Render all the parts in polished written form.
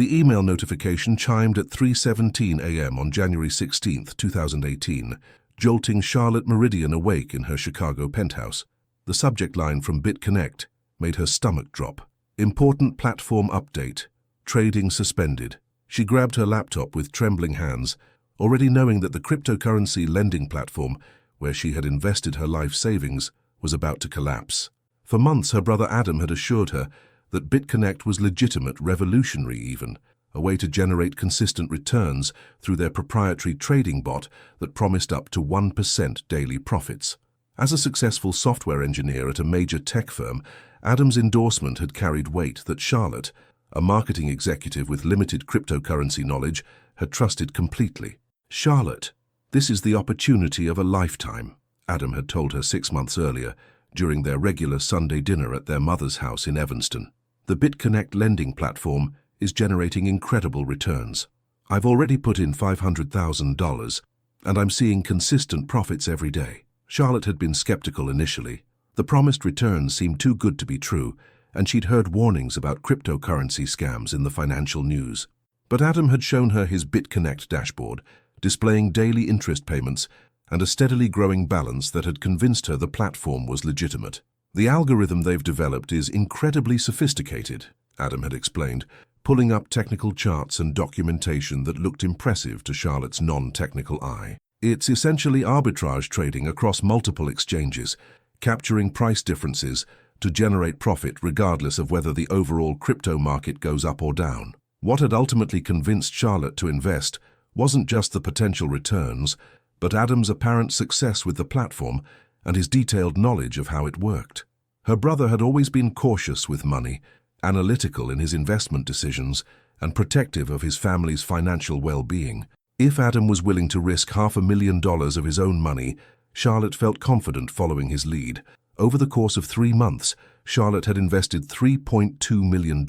The email notification chimed at 3:17 a.m. on January 16, 2018, jolting Charlotte Meridian awake in her Chicago penthouse. The subject line from BitConnect made her stomach drop. Important platform update. Trading suspended. She grabbed her laptop with trembling hands, already knowing that the cryptocurrency lending platform, where she had invested her life savings, was about to collapse. For months, her brother Adam had assured her that BitConnect was legitimate, revolutionary even, a way to generate consistent returns through their proprietary trading bot that promised up to 1% daily profits. As a successful software engineer at a major tech firm, Adam's endorsement had carried weight that Charlotte, a marketing executive with limited cryptocurrency knowledge, had trusted completely. "Charlotte, this is the opportunity of a lifetime," Adam had told her 6 months earlier during their regular Sunday dinner at their mother's house in Evanston. "The BitConnect lending platform is generating incredible returns. I've already put in $500,000, and I'm seeing consistent profits every day." Charlotte had been skeptical initially. The promised returns seemed too good to be true, and she'd heard warnings about cryptocurrency scams in the financial news. But Adam had shown her his BitConnect dashboard, displaying daily interest payments and a steadily growing balance that had convinced her the platform was legitimate. "The algorithm they've developed is incredibly sophisticated," Adam had explained, pulling up technical charts and documentation that looked impressive to Charlotte's non-technical eye. "It's essentially arbitrage trading across multiple exchanges, capturing price differences to generate profit regardless of whether the overall crypto market goes up or down." What had ultimately convinced Charlotte to invest wasn't just the potential returns, but Adam's apparent success with the platform and his detailed knowledge of how it worked. Her brother had always been cautious with money, analytical in his investment decisions, and protective of his family's financial well-being. If Adam was willing to risk $500,000 of his own money, Charlotte felt confident following his lead. Over the course of 3 months, Charlotte had invested $3.2 million,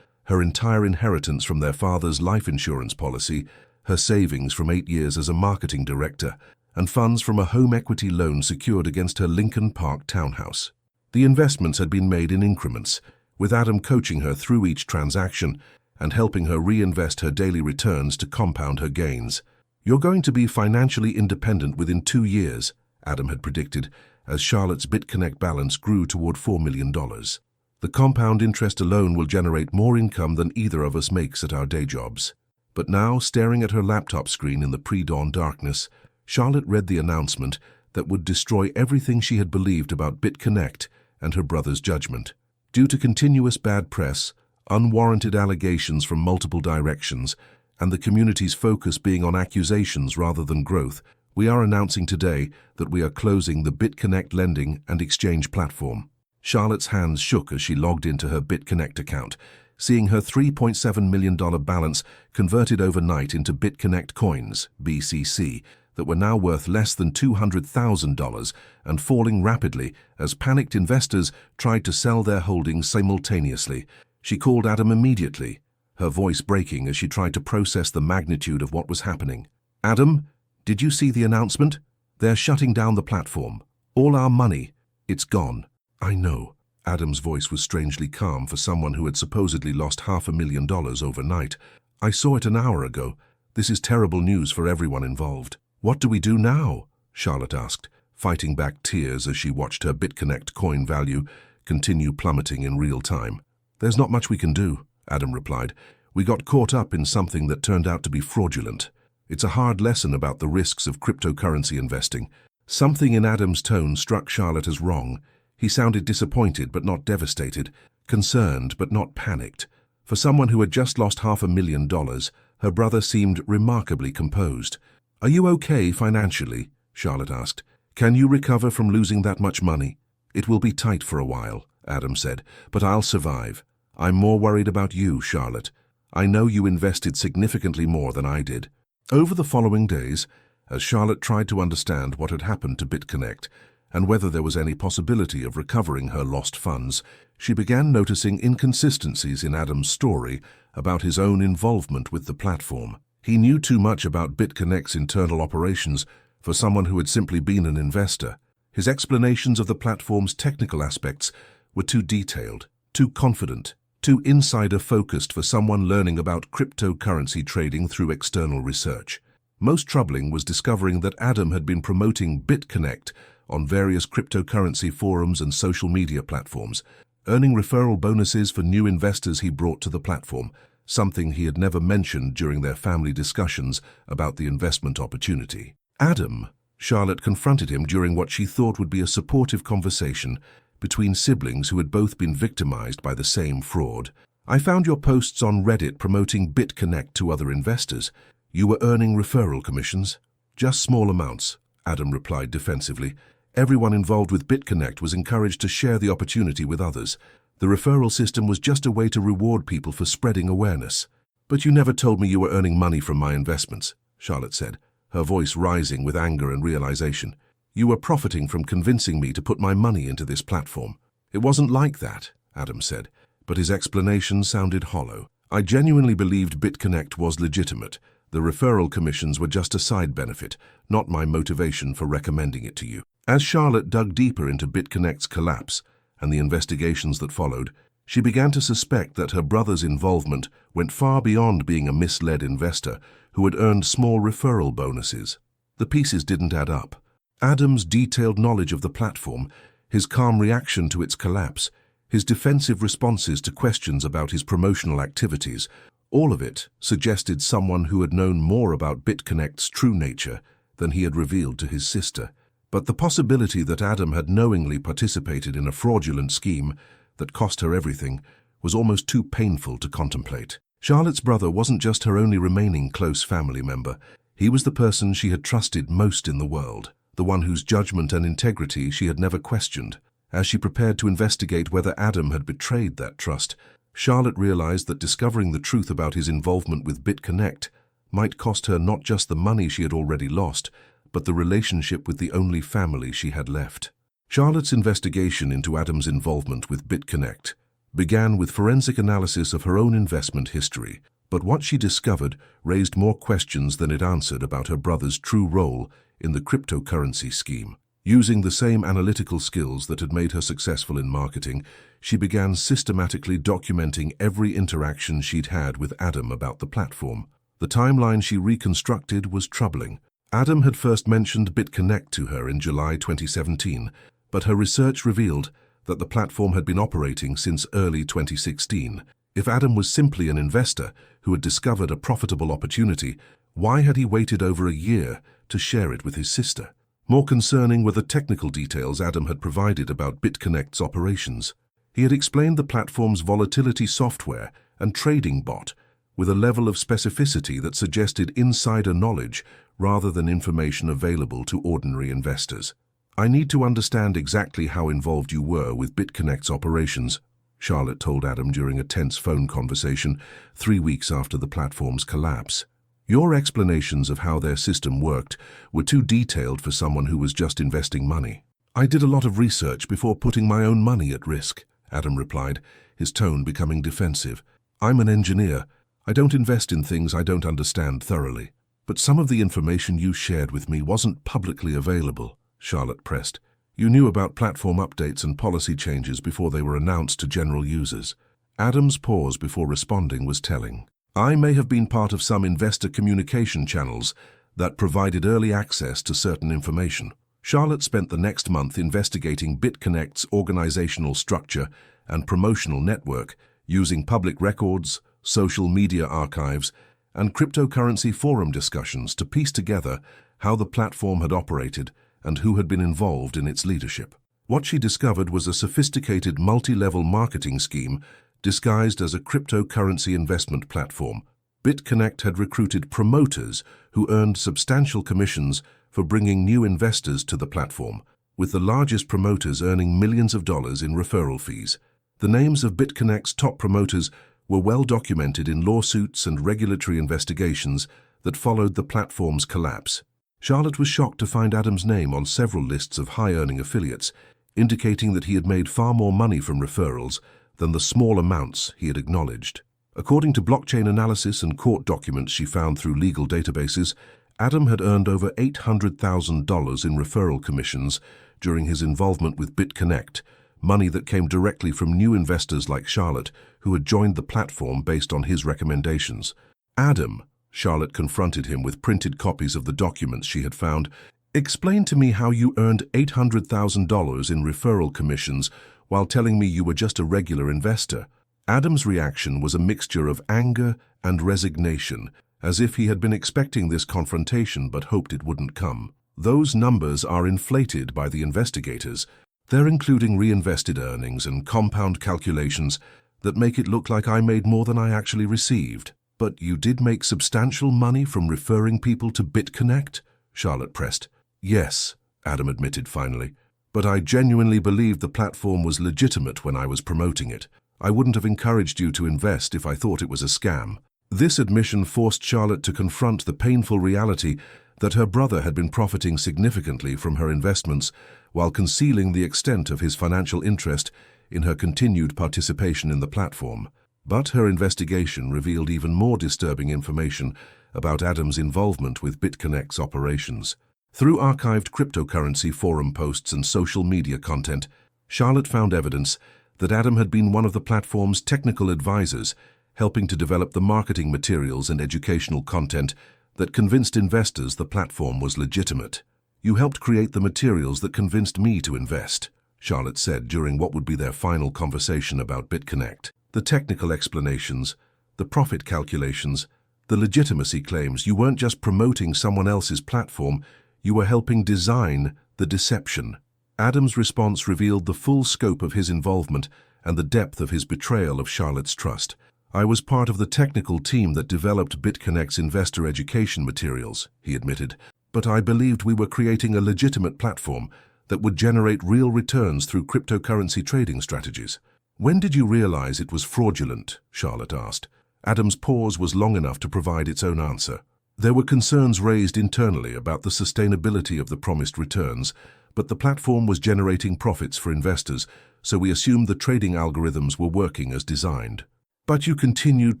her entire inheritance from their father's life insurance policy, her savings from 8 years as a marketing director, and funds from a home equity loan secured against her Lincoln Park townhouse. The investments had been made in increments, with Adam coaching her through each transaction and helping her reinvest her daily returns to compound her gains. "You're going to be financially independent within 2 years, Adam had predicted, as Charlotte's BitConnect balance grew toward $4 million. "The compound interest alone will generate more income than either of us makes at our day jobs." But now, staring at her laptop screen in the pre-dawn darkness, Charlotte read the announcement that would destroy everything she had believed about BitConnect and her brother's judgment. "Due to continuous bad press, unwarranted allegations from multiple directions, and the community's focus being on accusations rather than growth, we are announcing today that we are closing the BitConnect lending and exchange platform." Charlotte's hands shook as she logged into her BitConnect account, seeing her $3.7 million balance converted overnight into BitConnect coins, BCC, that were now worth less than $200,000 and falling rapidly as panicked investors tried to sell their holdings simultaneously. She called Adam immediately, her voice breaking as she tried to process the magnitude of what was happening. "Adam, did you see the announcement? They're shutting down the platform. All our money, it's gone." "I know." Adam's voice was strangely calm for someone who had supposedly lost $500,000 overnight. "I saw it an hour ago. This is terrible news for everyone involved." "What do we do now?" Charlotte asked, fighting back tears as she watched her BitConnect coin value continue plummeting in real time. "There's not much we can do," Adam replied. "We got caught up in something that turned out to be fraudulent. It's a hard lesson about the risks of cryptocurrency investing." Something in Adam's tone struck Charlotte as wrong. He sounded disappointed but not devastated, concerned but not panicked. For someone who had just lost $500,000, her brother seemed remarkably composed. "Are you okay financially?" Charlotte asked. "Can you recover from losing that much money?" "It will be tight for a while," Adam said, "but I'll survive. I'm more worried about you, Charlotte. I know you invested significantly more than I did." Over the following days, as Charlotte tried to understand what had happened to BitConnect and whether there was any possibility of recovering her lost funds, she began noticing inconsistencies in Adam's story about his own involvement with the platform. He knew too much about BitConnect's internal operations for someone who had simply been an investor. His explanations of the platform's technical aspects were too detailed, too confident, Too insider-focused for someone learning about cryptocurrency trading through external research. Most troubling was discovering that Adam had been promoting BitConnect on various cryptocurrency forums and social media platforms, earning referral bonuses for new investors he brought to the platform, something he had never mentioned during their family discussions about the investment opportunity. Adam, Charlotte confronted him during what she thought would be a supportive conversation between siblings who had both been victimized by the same fraud. I found your posts on Reddit promoting BitConnect to other investors. You were earning referral commissions? Just small amounts, Adam replied defensively. Everyone involved with BitConnect was encouraged to share the opportunity with others. The referral system was just a way to reward people for spreading awareness. But you never told me you were earning money from my investments, Charlotte said, her voice rising with anger and realization. You were profiting from convincing me to put my money into this platform. It wasn't like that, Adam said, but his explanation sounded hollow. I genuinely believed BitConnect was legitimate. The referral commissions were just a side benefit, not my motivation for recommending it to you. As Charlotte dug deeper into BitConnect's collapse and the investigations that followed, she began to suspect that her brother's involvement went far beyond being a misled investor who had earned small referral bonuses. The pieces didn't add up. Adam's detailed knowledge of the platform, his calm reaction to its collapse, his defensive responses to questions about his promotional activities, all of it suggested someone who had known more about BitConnect's true nature than he had revealed to his sister. But the possibility that Adam had knowingly participated in a fraudulent scheme that cost her everything was almost too painful to contemplate. Charlotte's brother wasn't just her only remaining close family member. He was the person she had trusted most in the world, the one whose judgment and integrity she had never questioned. As she prepared to investigate whether Adam had betrayed that trust, Charlotte realized that discovering the truth about his involvement with BitConnect might cost her not just the money she had already lost, but the relationship with the only family she had left. Charlotte's investigation into Adam's involvement with BitConnect began with forensic analysis of her own investment history, but what she discovered raised more questions than it answered about her brother's true role in the cryptocurrency scheme. Using the same analytical skills that had made her successful in marketing, she began systematically documenting every interaction she'd had with Adam about the platform. The timeline she reconstructed was troubling. Adam had first mentioned BitConnect to her in July 2017, but her research revealed that the platform had been operating since early 2016. If Adam was simply an investor who had discovered a profitable opportunity, why had he waited over a year to share it with his sister? More concerning were the technical details Adam had provided about BitConnect's operations. He had explained the platform's volatility software and trading bot with a level of specificity that suggested insider knowledge rather than information available to ordinary investors. I need to understand exactly how involved you were with BitConnect's operations, Charlotte told Adam during a tense phone conversation 3 weeks after the platform's collapse. Your explanations of how their system worked were too detailed for someone who was just investing money. I did a lot of research before putting my own money at risk, Adam replied, his tone becoming defensive. I'm an engineer. I don't invest in things I don't understand thoroughly. But some of the information you shared with me wasn't publicly available, Charlotte pressed. You knew about platform updates and policy changes before they were announced to general users. Adam's pause before responding was telling. I may have been part of some investor communication channels that provided early access to certain information. Charlotte spent the next month investigating BitConnect's organizational structure and promotional network using public records, social media archives, and cryptocurrency forum discussions to piece together how the platform had operated and who had been involved in its leadership. What she discovered was a sophisticated multi-level marketing scheme disguised as a cryptocurrency investment platform. BitConnect had recruited promoters who earned substantial commissions for bringing new investors to the platform, with the largest promoters earning millions of dollars in referral fees. The names of BitConnect's top promoters were well documented in lawsuits and regulatory investigations that followed the platform's collapse. Charlotte was shocked to find Adam's name on several lists of high-earning affiliates, indicating that he had made far more money from referrals than the small amounts he had acknowledged. According to blockchain analysis and court documents she found through legal databases, Adam had earned over $800,000 in referral commissions during his involvement with BitConnect, money that came directly from new investors like Charlotte, who had joined the platform based on his recommendations. Adam, Charlotte confronted him with printed copies of the documents she had found. Explain to me how you earned $800,000 in referral commissions while telling me you were just a regular investor. Adam's reaction was a mixture of anger and resignation, as if he had been expecting this confrontation but hoped it wouldn't come. Those numbers are inflated by the investigators. They're including reinvested earnings and compound calculations that make it look like I made more than I actually received. But you did make substantial money from referring people to BitConnect? Charlotte pressed. Yes, Adam admitted finally. But I genuinely believed the platform was legitimate when I was promoting it. I wouldn't have encouraged you to invest if I thought it was a scam. This admission forced Charlotte to confront the painful reality that her brother had been profiting significantly from her investments while concealing the extent of his financial interest in her continued participation in the platform. But her investigation revealed even more disturbing information about Adam's involvement with BitConnect's operations. Through archived cryptocurrency forum posts and social media content, Charlotte found evidence that Adam had been one of the platform's technical advisors, helping to develop the marketing materials and educational content that convinced investors the platform was legitimate. You helped create the materials that convinced me to invest, Charlotte said during what would be their final conversation about BitConnect. The technical explanations, the profit calculations, the legitimacy claims. You weren't just promoting someone else's platform, you were helping design the deception. Adam's response revealed the full scope of his involvement and the depth of his betrayal of Charlotte's trust. I was part of the technical team that developed BitConnect's investor education materials, he admitted, but I believed we were creating a legitimate platform that would generate real returns through cryptocurrency trading strategies. When did you realize it was fraudulent? Charlotte asked. Adam's pause was long enough to provide its own answer. There were concerns raised internally about the sustainability of the promised returns, but the platform was generating profits for investors, so we assumed the trading algorithms were working as designed. But you continued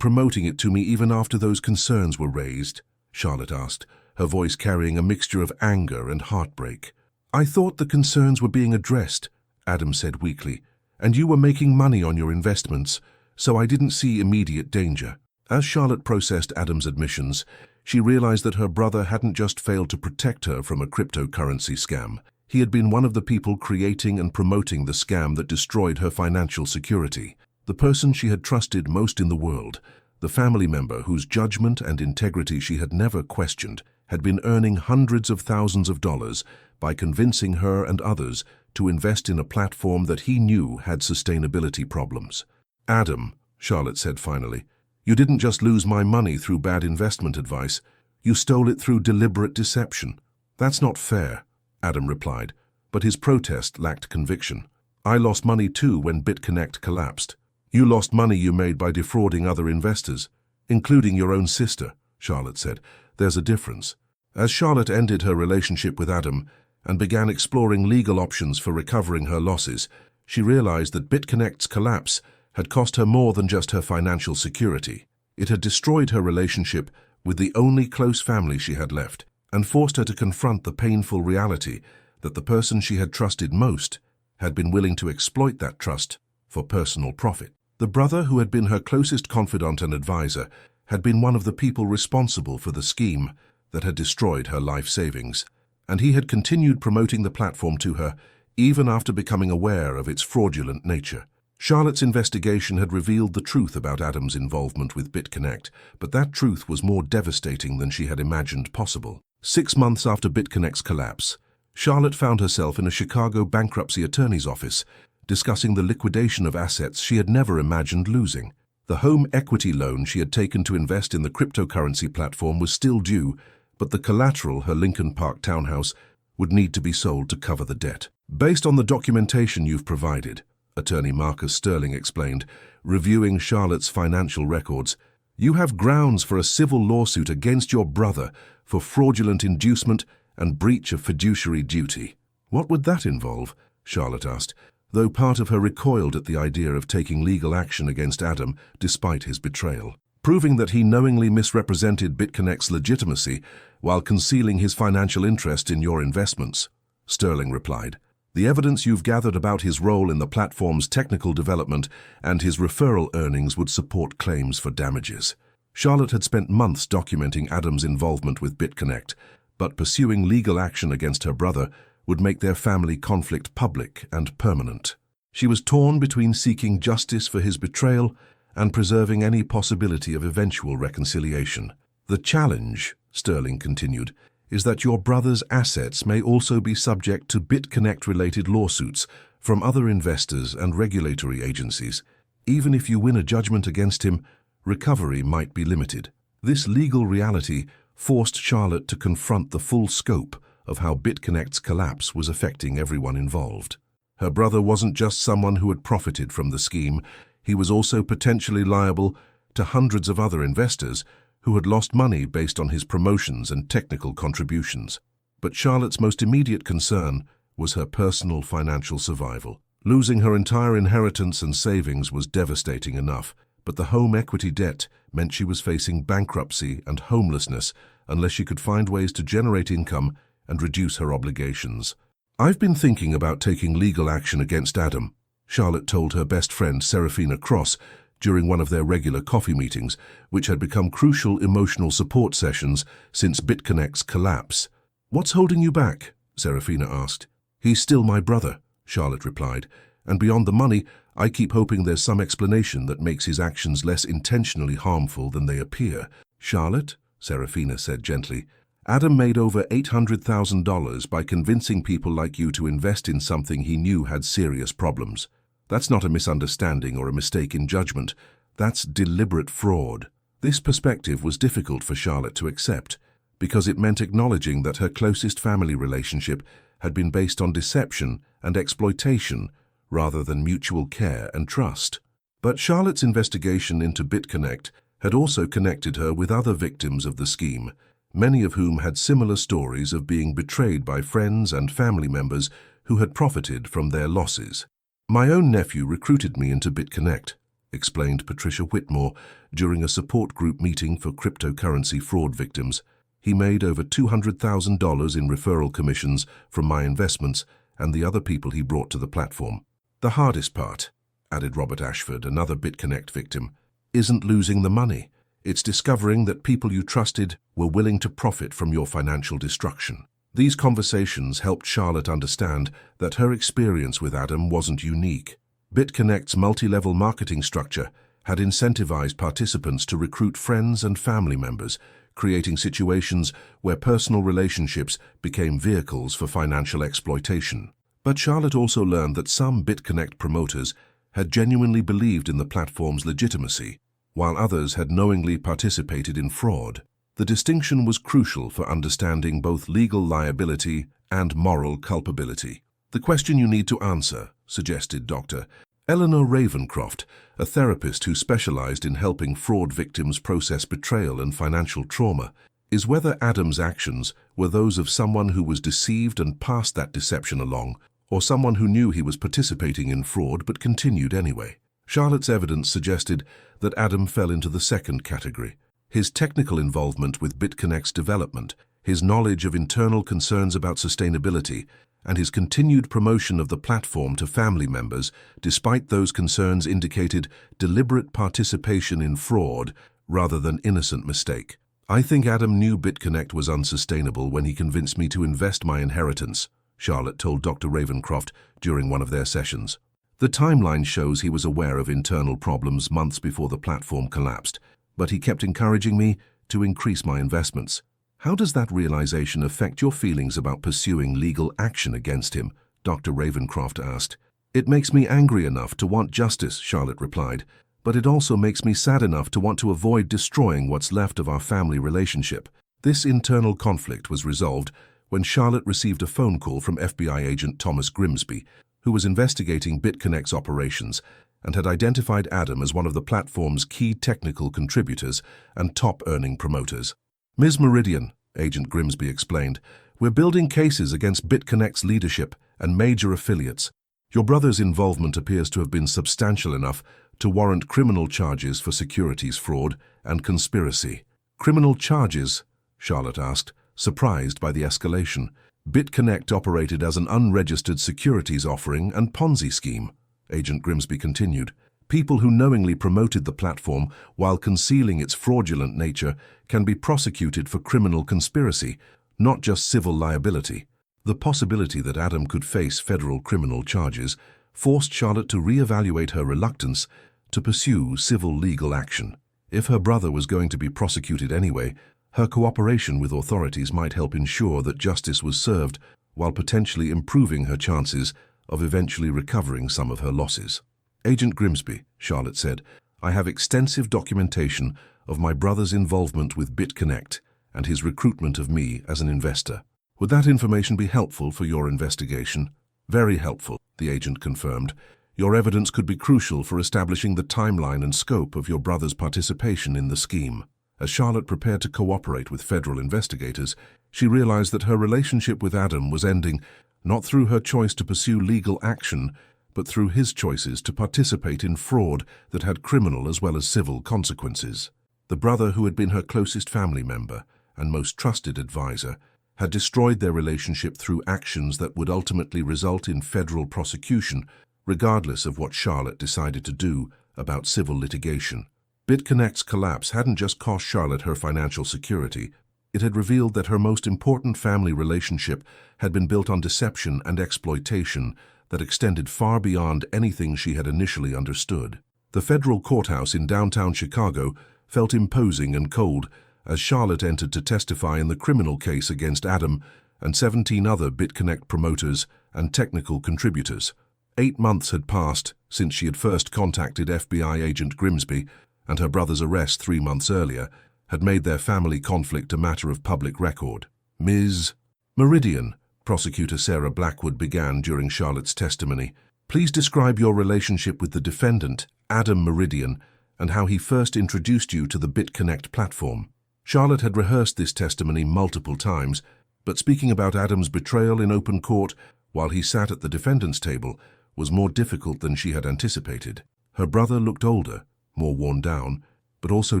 promoting it to me even after those concerns were raised? Charlotte asked, her voice carrying a mixture of anger and heartbreak. I thought the concerns were being addressed, Adam said weakly, and you were making money on your investments, so I didn't see immediate danger. As Charlotte processed Adam's admissions, she realized that her brother hadn't just failed to protect her from a cryptocurrency scam. He had been one of the people creating and promoting the scam that destroyed her financial security. The person she had trusted most in the world, the family member whose judgment and integrity she had never questioned, had been earning hundreds of thousands of dollars by convincing her and others to invest in a platform that he knew had sustainability problems. Adam, Charlotte said finally, you didn't just lose my money through bad investment advice, you stole it through deliberate deception. That's not fair, Adam replied, but his protest lacked conviction. I lost money too when BitConnect collapsed. You lost money you made by defrauding other investors, including your own sister, Charlotte said. There's a difference. As Charlotte ended her relationship with Adam and began exploring legal options for recovering her losses, she realized that BitConnect's collapse had cost her more than just her financial security. It had destroyed her relationship with the only close family she had left and forced her to confront the painful reality that the person she had trusted most had been willing to exploit that trust for personal profit. The brother who had been her closest confidant and advisor had been one of the people responsible for the scheme that had destroyed her life savings, and he had continued promoting the platform to her even after becoming aware of its fraudulent nature. Charlotte's investigation had revealed the truth about Adam's involvement with BitConnect, but that truth was more devastating than she had imagined possible. 6 months after BitConnect's collapse, Charlotte found herself in a Chicago bankruptcy attorney's office, discussing the liquidation of assets she had never imagined losing. The home equity loan she had taken to invest in the cryptocurrency platform was still due, but the collateral, her Lincoln Park townhouse, would need to be sold to cover the debt. Based on the documentation you've provided, Attorney Marcus Sterling explained, reviewing Charlotte's financial records, you have grounds for a civil lawsuit against your brother for fraudulent inducement and breach of fiduciary duty. What would that involve? Charlotte asked, though part of her recoiled at the idea of taking legal action against Adam despite his betrayal. Proving that he knowingly misrepresented BitConnect's legitimacy while concealing his financial interest in your investments, Sterling replied. The evidence you've gathered about his role in the platform's technical development and his referral earnings would support claims for damages. Charlotte had spent months documenting Adam's involvement with BitConnect, but pursuing legal action against her brother would make their family conflict public and permanent. She was torn between seeking justice for his betrayal and preserving any possibility of eventual reconciliation. The challenge, Sterling continued, is that your brother's assets may also be subject to BitConnect-related lawsuits from other investors and regulatory agencies. Even if you win a judgment against him, recovery might be limited. This legal reality forced Charlotte to confront the full scope of how BitConnect's collapse was affecting everyone involved. Her brother wasn't just someone who had profited from the scheme, he was also potentially liable to hundreds of other investors who had lost money based on his promotions and technical contributions. But Charlotte's most immediate concern was her personal financial survival. Losing her entire inheritance and savings was devastating enough, but the home equity debt meant she was facing bankruptcy and homelessness unless she could find ways to generate income and reduce her obligations. "I've been thinking about taking legal action against Adam," Charlotte told her best friend Serafina Cross during one of their regular coffee meetings, which had become crucial emotional support sessions since BitConnect's collapse. "What's holding you back?" Serafina asked. "He's still my brother," Charlotte replied, "and beyond the money, I keep hoping there's some explanation that makes his actions less intentionally harmful than they appear." "Charlotte," Serafina said gently, "Adam made over $800,000 by convincing people like you to invest in something he knew had serious problems. That's not a misunderstanding or a mistake in judgment. That's deliberate fraud." This perspective was difficult for Charlotte to accept, because it meant acknowledging that her closest family relationship had been based on deception and exploitation rather than mutual care and trust. But Charlotte's investigation into BitConnect had also connected her with other victims of the scheme, many of whom had similar stories of being betrayed by friends and family members who had profited from their losses. "My own nephew recruited me into BitConnect," explained Patricia Whitmore during a support group meeting for cryptocurrency fraud victims. "He made over $200,000 in referral commissions from my investments and the other people he brought to the platform. The hardest part," added Robert Ashford, another BitConnect victim, "isn't losing the money. It's discovering that people you trusted were willing to profit from your financial destruction." These conversations helped Charlotte understand that her experience with Adam wasn't unique. BitConnect's multi-level marketing structure had incentivized participants to recruit friends and family members, creating situations where personal relationships became vehicles for financial exploitation. But Charlotte also learned that some BitConnect promoters had genuinely believed in the platform's legitimacy, while others had knowingly participated in fraud. The distinction was crucial for understanding both legal liability and moral culpability. "The question you need to answer," suggested Dr. Eleanor Ravencroft, a therapist who specialized in helping fraud victims process betrayal and financial trauma, "is whether Adam's actions were those of someone who was deceived and passed that deception along, or someone who knew he was participating in fraud but continued anyway." Charlotte's evidence suggested that Adam fell into the second category. His technical involvement with BitConnect's development, his knowledge of internal concerns about sustainability, and his continued promotion of the platform to family members, despite those concerns, indicated deliberate participation in fraud rather than innocent mistake. "I think Adam knew BitConnect was unsustainable when he convinced me to invest my inheritance," Charlotte told Dr. Ravencroft during one of their sessions. "The timeline shows he was aware of internal problems months before the platform collapsed, but he kept encouraging me to increase my investments." "How does that realization affect your feelings about pursuing legal action against him?" Dr. Ravencroft asked. "It makes me angry enough to want justice," Charlotte replied, "but it also makes me sad enough to want to avoid destroying what's left of our family relationship." This internal conflict was resolved when Charlotte received a phone call from FBI agent Thomas Grimsby, who was investigating BitConnect's operations and had identified Adam as one of the platform's key technical contributors and top-earning promoters. "Ms. Meridian," Agent Grimsby explained, "we're building cases against BitConnect's leadership and major affiliates. Your brother's involvement appears to have been substantial enough to warrant criminal charges for securities fraud and conspiracy." "Criminal charges?" Charlotte asked, surprised by the escalation. BitConnect operated as an unregistered securities offering and Ponzi scheme, Agent Grimsby continued. People who knowingly promoted the platform while concealing its fraudulent nature can be prosecuted for criminal conspiracy, not just civil liability. The possibility that Adam could face federal criminal charges forced Charlotte to reevaluate her reluctance to pursue civil legal action. If her brother was going to be prosecuted anyway, her cooperation with authorities might help ensure that justice was served while potentially improving her chances of eventually recovering some of her losses. Agent Grimsby, Charlotte said, I have extensive documentation of my brother's involvement with BitConnect and his recruitment of me as an investor. Would that information be helpful for your investigation? Very helpful, the agent confirmed. Your evidence could be crucial for establishing the timeline and scope of your brother's participation in the scheme. As Charlotte prepared to cooperate with federal investigators, she realized that her relationship with Adam was ending not through her choice to pursue legal action, but through his choices to participate in fraud that had criminal as well as civil consequences. The brother who had been her closest family member and most trusted advisor had destroyed their relationship through actions that would ultimately result in federal prosecution, regardless of what Charlotte decided to do about civil litigation. BitConnect's collapse hadn't just cost Charlotte her financial security, it had revealed that her most important family relationship had been built on deception and exploitation that extended far beyond anything she had initially understood. The federal courthouse in downtown Chicago felt imposing and cold as Charlotte entered to testify in the criminal case against Adam and 17 other BitConnect promoters and technical contributors. 8 months had passed since she had first contacted FBI agent Grimsby, and her brother's arrest 3 months earlier had made their family conflict a matter of public record. Ms. Meridian, Prosecutor Sarah Blackwood began during Charlotte's testimony, please describe your relationship with the defendant, Adam Meridian, and how he first introduced you to the BitConnect platform. Charlotte had rehearsed this testimony multiple times, but speaking about Adam's betrayal in open court while he sat at the defendant's table was more difficult than she had anticipated. Her brother looked older, more worn down, but also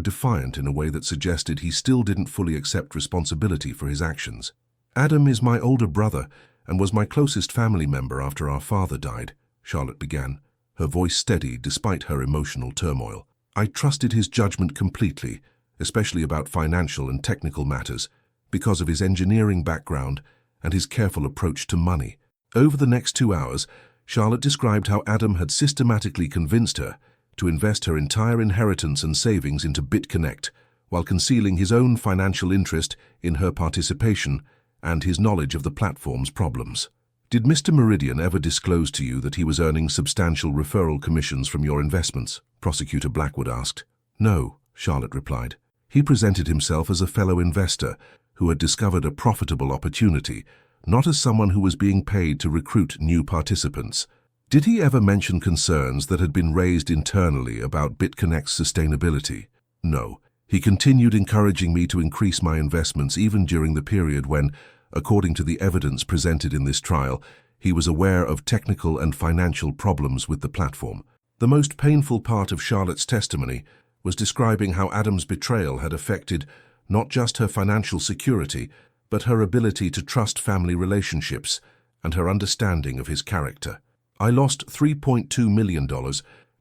defiant in a way that suggested he still didn't fully accept responsibility for his actions. Adam is my older brother and was my closest family member after our father died, Charlotte began, her voice steady despite her emotional turmoil. I trusted his judgment completely, especially about financial and technical matters, because of his engineering background and his careful approach to money. Over the next 2 hours, Charlotte described how Adam had systematically convinced her to invest her entire inheritance and savings into BitConnect, while concealing his own financial interest in her participation and his knowledge of the platform's problems. Did Mr. Meridian ever disclose to you that he was earning substantial referral commissions from your investments? Prosecutor Blackwood asked. No, Charlotte replied. He presented himself as a fellow investor who had discovered a profitable opportunity, not as someone who was being paid to recruit new participants. Did he ever mention concerns that had been raised internally about BitConnect's sustainability? No. He continued encouraging me to increase my investments even during the period when, according to the evidence presented in this trial, he was aware of technical and financial problems with the platform. The most painful part of Charlotte's testimony was describing how Adam's betrayal had affected not just her financial security, but her ability to trust family relationships and her understanding of his character. I lost $3.2 million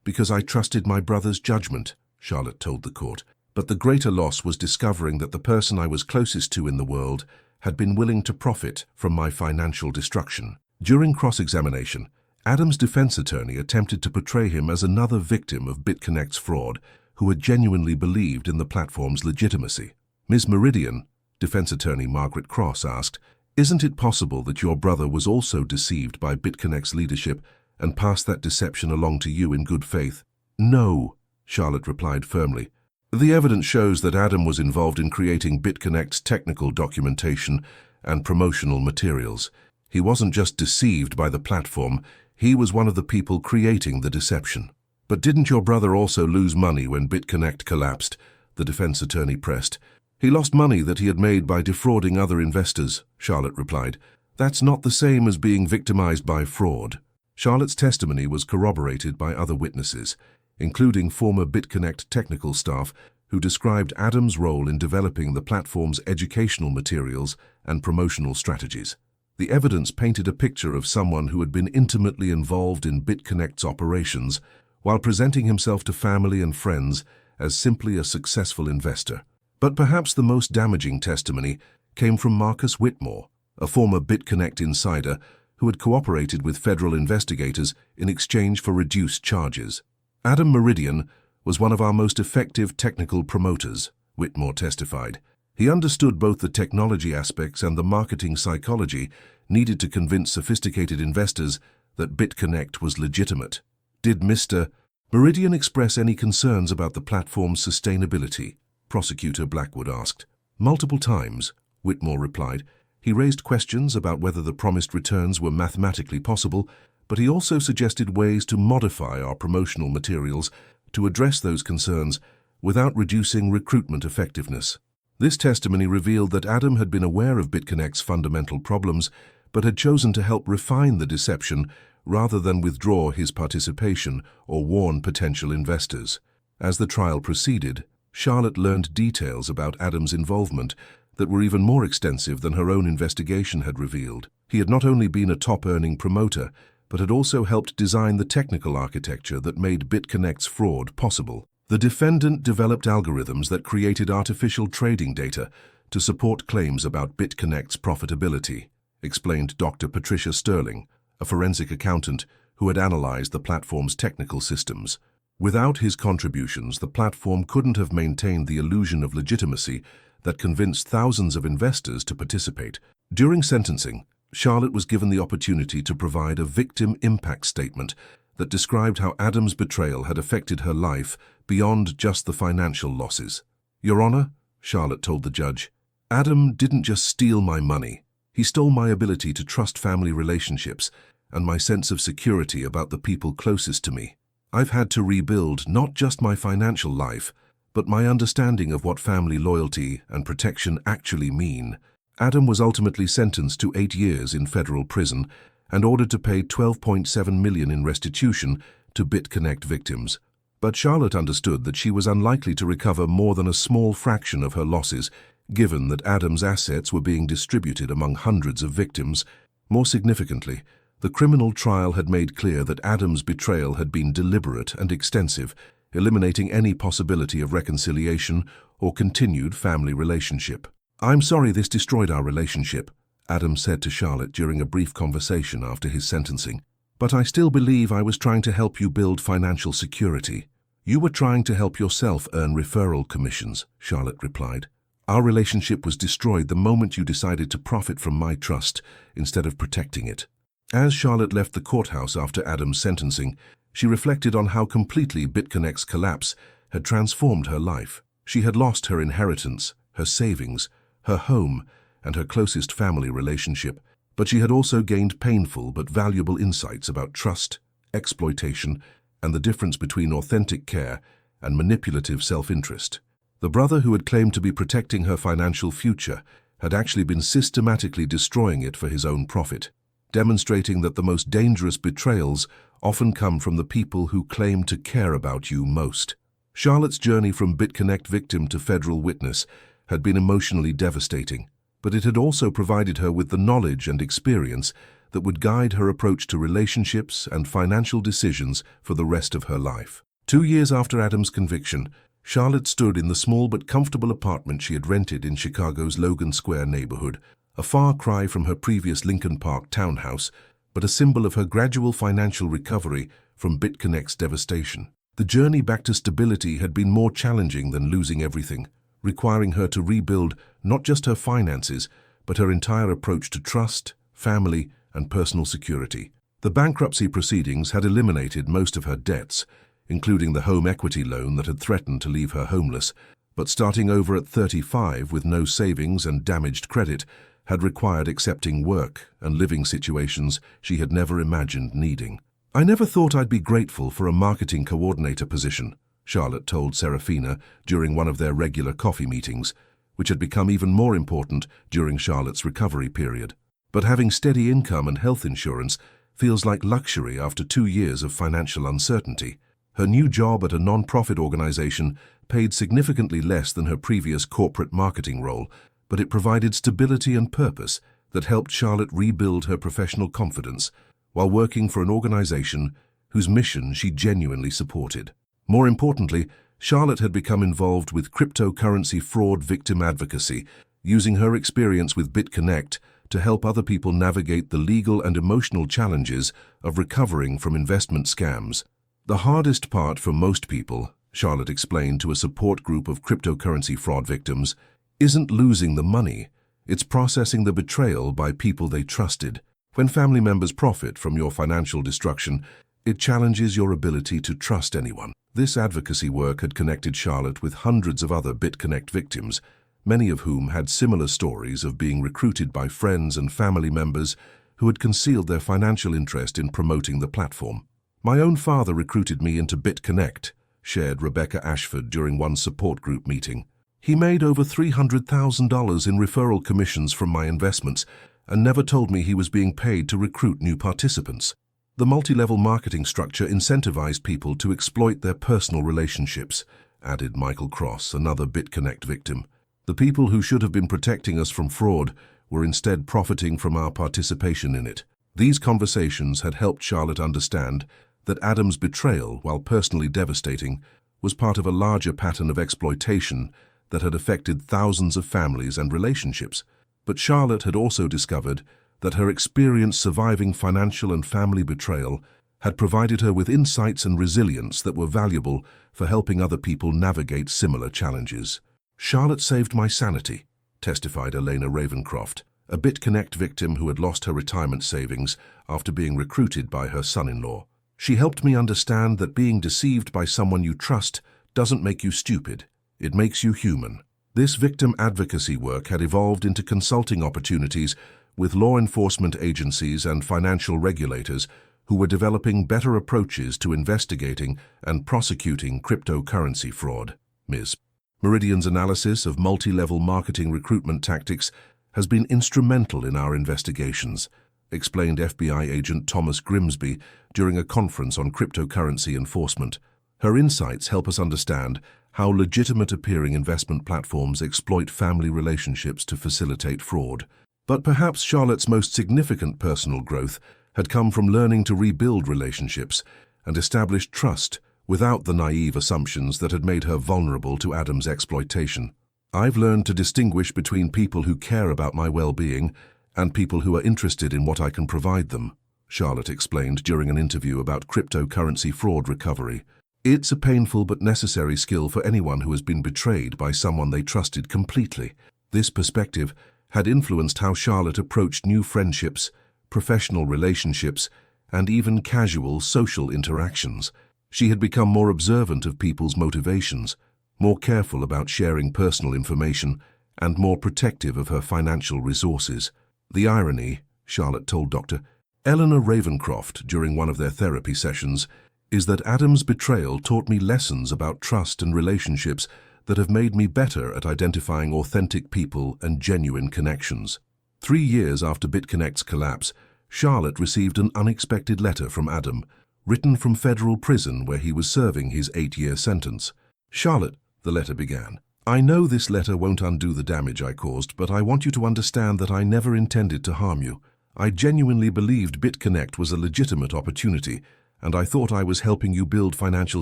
because I trusted my brother's judgment, Charlotte told the court. But the greater loss was discovering that the person I was closest to in the world had been willing to profit from my financial destruction. During cross-examination, Adam's defense attorney attempted to portray him as another victim of BitConnect's fraud who had genuinely believed in the platform's legitimacy. Ms. Meridian, defense attorney Margaret Cross asked, isn't it possible that your brother was also deceived by BitConnect's leadership and passed that deception along to you in good faith? No, Charlotte replied firmly. The evidence shows that Adam was involved in creating BitConnect's technical documentation and promotional materials. He wasn't just deceived by the platform, he was one of the people creating the deception. But didn't your brother also lose money when BitConnect collapsed? The defense attorney pressed. He lost money that he had made by defrauding other investors, Charlotte replied. That's not the same as being victimized by fraud. Charlotte's testimony was corroborated by other witnesses, including former BitConnect technical staff who described Adam's role in developing the platform's educational materials and promotional strategies. The evidence painted a picture of someone who had been intimately involved in BitConnect's operations while presenting himself to family and friends as simply a successful investor. But perhaps the most damaging testimony came from Marcus Whitmore, a former BitConnect insider who had cooperated with federal investigators in exchange for reduced charges. Adam Meridian was one of our most effective technical promoters, Whitmore testified. He understood both the technology aspects and the marketing psychology needed to convince sophisticated investors that BitConnect was legitimate. Did Mr. Meridian express any concerns about the platform's sustainability? Prosecutor Blackwood asked. Multiple times, Whitmore replied. He raised questions about whether the promised returns were mathematically possible, but he also suggested ways to modify our promotional materials to address those concerns without reducing recruitment effectiveness. This testimony revealed that Adam had been aware of BitConnect's fundamental problems, but had chosen to help refine the deception rather than withdraw his participation or warn potential investors. As the trial proceeded, Charlotte learned details about Adam's involvement that were even more extensive than her own investigation had revealed. He had not only been a top-earning promoter, but had also helped design the technical architecture that made BitConnect's fraud possible. The defendant developed algorithms that created artificial trading data to support claims about BitConnect's profitability, explained Dr. Patricia Sterling, a forensic accountant who had analyzed the platform's technical systems. Without his contributions, the platform couldn't have maintained the illusion of legitimacy that convinced thousands of investors to participate. During sentencing, Charlotte was given the opportunity to provide a victim impact statement that described how Adam's betrayal had affected her life beyond just the financial losses. Your Honor, Charlotte told the judge, Adam didn't just steal my money. He stole my ability to trust family relationships and my sense of security about the people closest to me. I've had to rebuild not just my financial life, but my understanding of what family loyalty and protection actually mean. Adam was ultimately sentenced to 8 years in federal prison and ordered to pay $12.7 million in restitution to BitConnect victims. But Charlotte understood that she was unlikely to recover more than a small fraction of her losses, given that Adam's assets were being distributed among hundreds of victims. More significantly, the criminal trial had made clear that Adam's betrayal had been deliberate and extensive, eliminating any possibility of reconciliation or continued family relationship. I'm sorry this destroyed our relationship, Adam said to Charlotte during a brief conversation after his sentencing. But I still believe I was trying to help you build financial security. You were trying to help yourself earn referral commissions, Charlotte replied. Our relationship was destroyed the moment you decided to profit from my trust instead of protecting it. As Charlotte left the courthouse after Adam's sentencing, she reflected on how completely BitConnect's collapse had transformed her life. She had lost her inheritance, her savings, her home, and her closest family relationship, but she had also gained painful but valuable insights about trust, exploitation, and the difference between authentic care and manipulative self-interest. The brother who had claimed to be protecting her financial future had actually been systematically destroying it for his own profit, demonstrating that the most dangerous betrayals often come from the people who claim to care about you most. Charlotte's journey from BitConnect victim to federal witness had been emotionally devastating, but it had also provided her with the knowledge and experience that would guide her approach to relationships and financial decisions for the rest of her life. 2 years after Adam's conviction, Charlotte stood in the small but comfortable apartment she had rented in Chicago's Logan Square neighborhood, a far cry from her previous Lincoln Park townhouse, but a symbol of her gradual financial recovery from BitConnect's devastation. The journey back to stability had been more challenging than losing everything, requiring her to rebuild not just her finances, but her entire approach to trust, family, and personal security. The bankruptcy proceedings had eliminated most of her debts, including the home equity loan that had threatened to leave her homeless, but starting over at 35 with no savings and damaged credit had required accepting work and living situations she had never imagined needing. I never thought I'd be grateful for a marketing coordinator position, Charlotte told Serafina during one of their regular coffee meetings, which had become even more important during Charlotte's recovery period. But having steady income and health insurance feels like luxury after 2 years of financial uncertainty. Her new job at a non-profit organization paid significantly less than her previous corporate marketing role, but it provided stability and purpose that helped Charlotte rebuild her professional confidence while working for an organization whose mission she genuinely supported. More importantly, Charlotte had become involved with cryptocurrency fraud victim advocacy, using her experience with BitConnect to help other people navigate the legal and emotional challenges of recovering from investment scams. The hardest part for most people, Charlotte explained to a support group of cryptocurrency fraud victims, isn't losing the money. It's processing the betrayal by people they trusted. When family members profit from your financial destruction, it challenges your ability to trust anyone. This advocacy work had connected Charlotte with hundreds of other BitConnect victims, many of whom had similar stories of being recruited by friends and family members who had concealed their financial interest in promoting the platform. "My own father recruited me into BitConnect," shared Rebecca Ashford during one support group meeting. "He made over $300,000 in referral commissions from my investments and never told me he was being paid to recruit new participants." The multi-level marketing structure incentivized people to exploit their personal relationships, added Michael Cross, another BitConnect victim. "The people who should have been protecting us from fraud were instead profiting from our participation in it." These conversations had helped Charlotte understand that Adam's betrayal, while personally devastating, was part of a larger pattern of exploitation that had affected thousands of families and relationships. But Charlotte had also discovered that her experience surviving financial and family betrayal had provided her with insights and resilience that were valuable for helping other people navigate similar challenges. "Charlotte saved my sanity," testified Elena Ravencroft, a BitConnect victim who had lost her retirement savings after being recruited by her son-in-law. "She helped me understand that being deceived by someone you trust doesn't make you stupid. It makes you human." This victim advocacy work had evolved into consulting opportunities with law enforcement agencies and financial regulators who were developing better approaches to investigating and prosecuting cryptocurrency fraud. Ms. Meridian's analysis of multi-level marketing recruitment tactics has been instrumental in our investigations, explained FBI agent Thomas Grimsby during a conference on cryptocurrency enforcement. Her insights help us understand how legitimate-appearing investment platforms exploit family relationships to facilitate fraud. But perhaps Charlotte's most significant personal growth had come from learning to rebuild relationships and establish trust without the naive assumptions that had made her vulnerable to Adam's exploitation. "I've learned to distinguish between people who care about my well-being and people who are interested in what I can provide them," Charlotte explained during an interview about cryptocurrency fraud recovery. "It's a painful but necessary skill for anyone who has been betrayed by someone they trusted completely." This perspective had influenced how Charlotte approached new friendships, professional relationships, and even casual social interactions. She had become more observant of people's motivations, more careful about sharing personal information, and more protective of her financial resources. "The irony," Charlotte told Dr. Eleanor Ravencroft during one of their therapy sessions, "is that Adam's betrayal taught me lessons about trust and relationships that have made me better at identifying authentic people and genuine connections." 3 years after BitConnect's collapse, Charlotte received an unexpected letter from Adam, written from federal prison where he was serving his 8-year sentence. "Charlotte," the letter began, "I know this letter won't undo the damage I caused, but I want you to understand that I never intended to harm you. I genuinely believed BitConnect was a legitimate opportunity, and I thought I was helping you build financial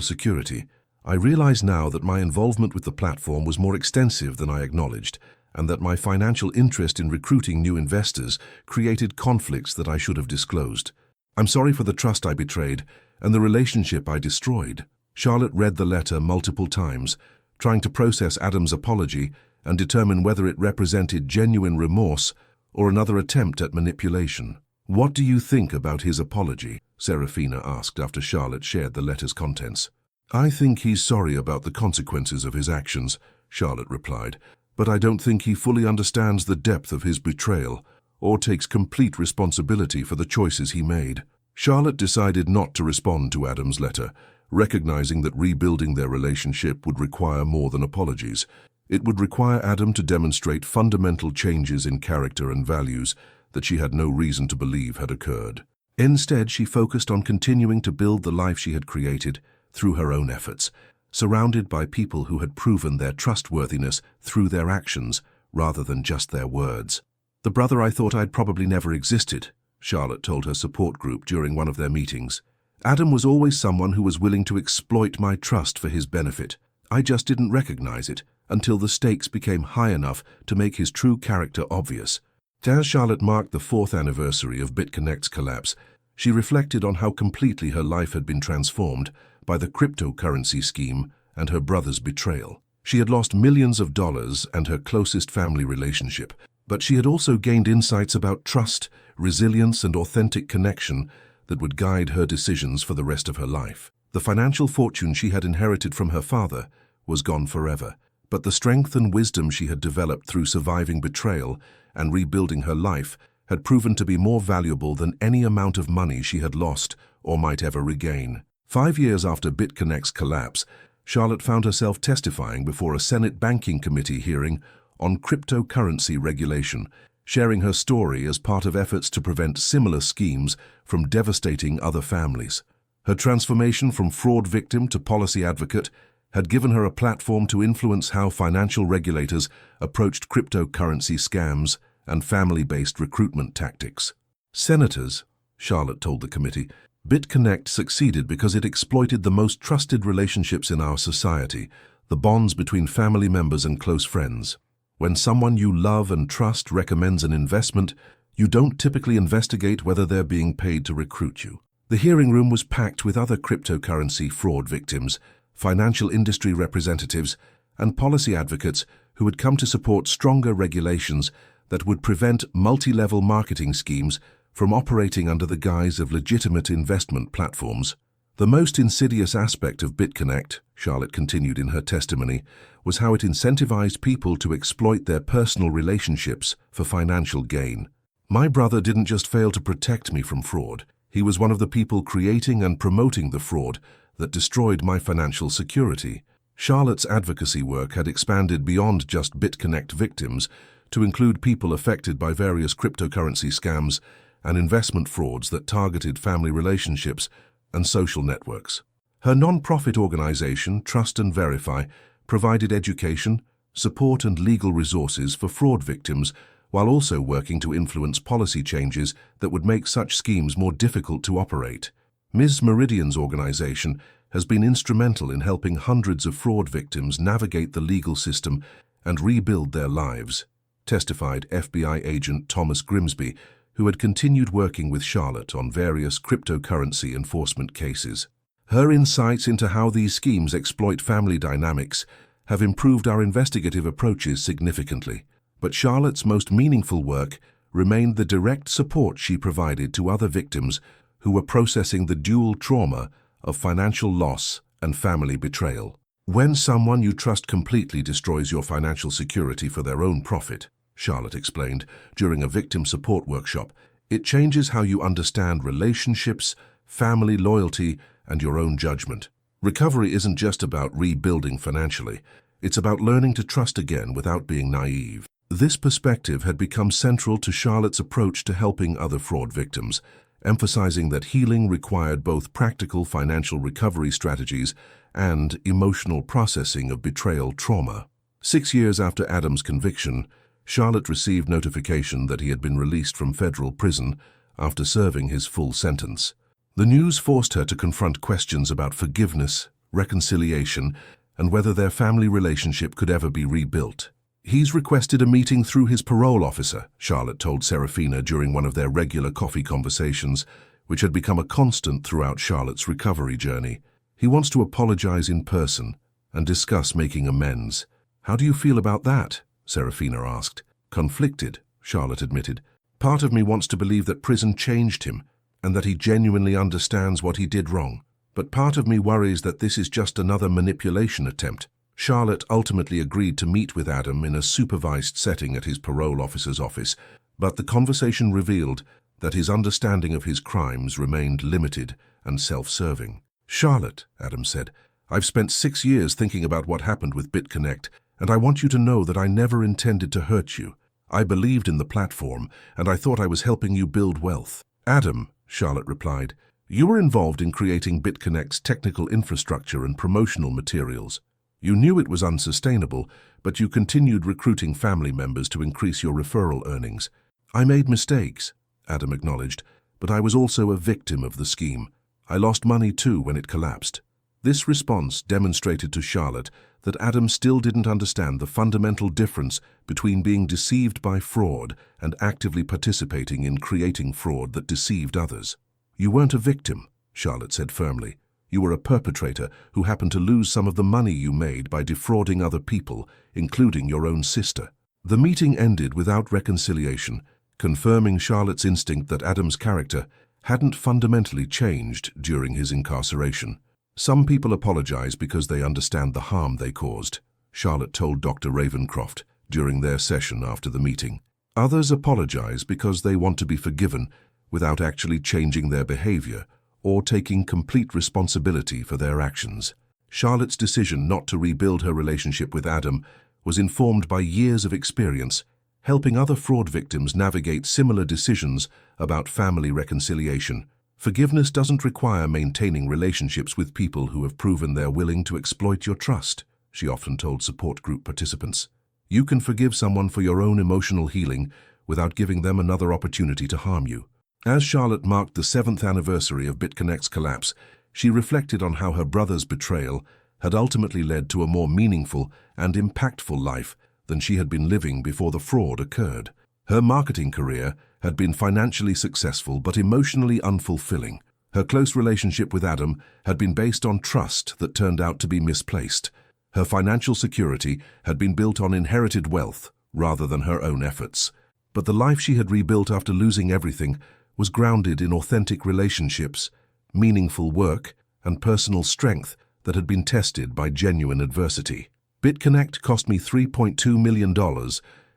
security. I realize now that my involvement with the platform was more extensive than I acknowledged, and that my financial interest in recruiting new investors created conflicts that I should have disclosed. I'm sorry for the trust I betrayed and the relationship I destroyed." Charlotte read the letter multiple times, trying to process Adam's apology and determine whether it represented genuine remorse or another attempt at manipulation. "What do you think about his apology?" Serafina asked after Charlotte shared the letter's contents. "I think he's sorry about the consequences of his actions," Charlotte replied, "but I don't think he fully understands the depth of his betrayal or takes complete responsibility for the choices he made." Charlotte decided not to respond to Adam's letter, recognizing that rebuilding their relationship would require more than apologies. It would require Adam to demonstrate fundamental changes in character and values that she had no reason to believe had occurred. Instead, she focused on continuing to build the life she had created through her own efforts, surrounded by people who had proven their trustworthiness through their actions rather than just their words. The brother I thought I'd probably never existed, Charlotte told her support group during one of their meetings. Adam was always someone who was willing to exploit my trust for his benefit. I just didn't recognize it until the stakes became high enough to make his true character obvious. As Charlotte marked the 4th anniversary of BitConnect's collapse, she reflected on how completely her life had been transformed by the cryptocurrency scheme and her brother's betrayal. She had lost millions of dollars and her closest family relationship, but she had also gained insights about trust, resilience, and authentic connection that would guide her decisions for the rest of her life. The financial fortune she had inherited from her father was gone forever, but the strength and wisdom she had developed through surviving betrayal and rebuilding her life had proven to be more valuable than any amount of money she had lost or might ever regain. 5 years after BitConnect's collapse, Charlotte found herself testifying before a Senate Banking Committee hearing on cryptocurrency regulation, sharing her story as part of efforts to prevent similar schemes from devastating other families. Her transformation from fraud victim to policy advocate had given her a platform to influence how financial regulators approached cryptocurrency scams and family-based recruitment tactics. Senators, Charlotte told the committee, BitConnect succeeded because it exploited the most trusted relationships in our society, the bonds between family members and close friends. When someone you love and trust recommends an investment, you don't typically investigate whether they're being paid to recruit you. The hearing room was packed with other cryptocurrency fraud victims, financial industry representatives, and policy advocates who had come to support stronger regulations that would prevent multi-level marketing schemes from operating under the guise of legitimate investment platforms. The most insidious aspect of BitConnect, Charlotte continued in her testimony, was how it incentivized people to exploit their personal relationships for financial gain. My brother didn't just fail to protect me from fraud. He was one of the people creating and promoting the fraud that destroyed my financial security. Charlotte's advocacy work had expanded beyond just BitConnect victims to include people affected by various cryptocurrency scams and investment frauds that targeted family relationships and social networks. Her non-profit organization, Trust and Verify, provided education, support, and legal resources for fraud victims while also working to influence policy changes that would make such schemes more difficult to operate. Ms. Meridian's organization has been instrumental in helping hundreds of fraud victims navigate the legal system and rebuild their lives, testified FBI agent Thomas Grimsby, who had continued working with Charlotte on various cryptocurrency enforcement cases. Her insights into how these schemes exploit family dynamics have improved our investigative approaches significantly, but Charlotte's most meaningful work remained the direct support she provided to other victims who were processing the dual trauma of financial loss and family betrayal. When someone you trust completely destroys your financial security for their own profit, Charlotte explained during a victim support workshop, it changes how you understand relationships, family loyalty, and your own judgment. Recovery isn't just about rebuilding financially, it's about learning to trust again without being naive. This perspective had become central to Charlotte's approach to helping other fraud victims, emphasizing that healing required both practical financial recovery strategies and emotional processing of betrayal trauma. 6 years after Adam's conviction, Charlotte received notification that he had been released from federal prison after serving his full sentence. The news forced her to confront questions about forgiveness, reconciliation, and whether their family relationship could ever be rebuilt. He's requested a meeting through his parole officer, Charlotte told Serafina during one of their regular coffee conversations, which had become a constant throughout Charlotte's recovery journey. He wants to apologize in person and discuss making amends. How do you feel about that? Serafina asked. Conflicted, Charlotte admitted. Part of me wants to believe that prison changed him and that he genuinely understands what he did wrong. But part of me worries that this is just another manipulation attempt. Charlotte ultimately agreed to meet with Adam in a supervised setting at his parole officer's office, but the conversation revealed that his understanding of his crimes remained limited and self-serving. Charlotte, Adam said, I've spent 6 years thinking about what happened with BitConnect, and I want you to know that I never intended to hurt you. I believed in the platform, and I thought I was helping you build wealth. Adam, Charlotte replied, you were involved in creating BitConnect's technical infrastructure and promotional materials. You knew it was unsustainable, but you continued recruiting family members to increase your referral earnings. "I made mistakes," Adam acknowledged, "but I was also a victim of the scheme. I lost money too when it collapsed." This response demonstrated to Charlotte that Adam still didn't understand the fundamental difference between being deceived by fraud and actively participating in creating fraud that deceived others. "You weren't a victim," Charlotte said firmly. "You were a perpetrator who happened to lose some of the money you made by defrauding other people, including your own sister." The meeting ended without reconciliation, confirming Charlotte's instinct that Adam's character hadn't fundamentally changed during his incarceration. "Some people apologize because they understand the harm they caused," Charlotte told Dr. Ravencroft during their session after the meeting. "Others apologize because they want to be forgiven without actually changing their behavior or taking complete responsibility for their actions." Charlotte's decision not to rebuild her relationship with Adam was informed by years of experience, helping other fraud victims navigate similar decisions about family reconciliation. "Forgiveness doesn't require maintaining relationships with people who have proven they're willing to exploit your trust," she often told support group participants. "You can forgive someone for your own emotional healing without giving them another opportunity to harm you." As Charlotte marked the 7th anniversary of BitConnect's collapse, she reflected on how her brother's betrayal had ultimately led to a more meaningful and impactful life than she had been living before the fraud occurred. Her marketing career had been financially successful but emotionally unfulfilling. Her close relationship with Adam had been based on trust that turned out to be misplaced. Her financial security had been built on inherited wealth rather than her own efforts. But the life she had rebuilt after losing everything was grounded in authentic relationships, meaningful work, and personal strength that had been tested by genuine adversity. "BitConnect cost me $3.2 million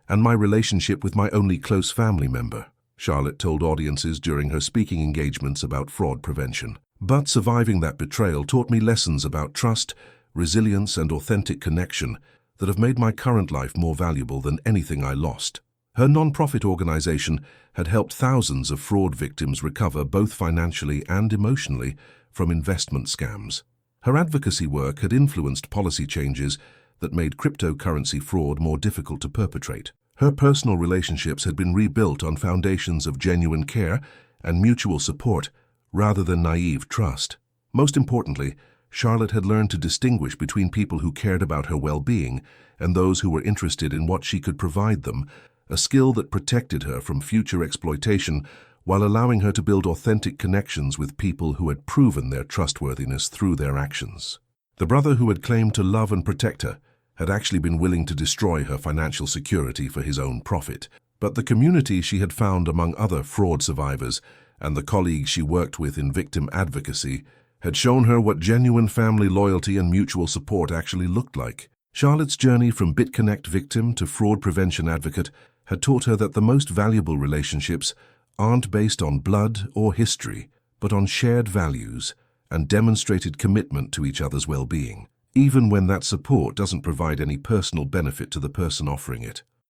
and my relationship with my only close family member," Charlotte told audiences during her speaking engagements about fraud prevention. "But surviving that betrayal taught me lessons about trust, resilience, and authentic connection that have made my current life more valuable than anything I lost." Her nonprofit organization had helped thousands of fraud victims recover both financially and emotionally from investment scams. Her advocacy work had influenced policy changes that made cryptocurrency fraud more difficult to perpetrate. Her personal relationships had been rebuilt on foundations of genuine care and mutual support rather than naive trust. Most importantly, Charlotte had learned to distinguish between people who cared about her well-being and those who were interested in what she could provide them, a skill that protected her from future exploitation while allowing her to build authentic connections with people who had proven their trustworthiness through their actions. The brother who had claimed to love and protect her had actually been willing to destroy her financial security for his own profit. But the community she had found among other fraud survivors and the colleagues she worked with in victim advocacy had shown her what genuine family loyalty and mutual support actually looked like. Charlotte's journey from BitConnect victim to fraud prevention advocate had taught her that the most valuable relationships aren't based on blood or history, but on shared values and demonstrated commitment to each other's well-being, even when that support doesn't provide any personal benefit to the person offering it.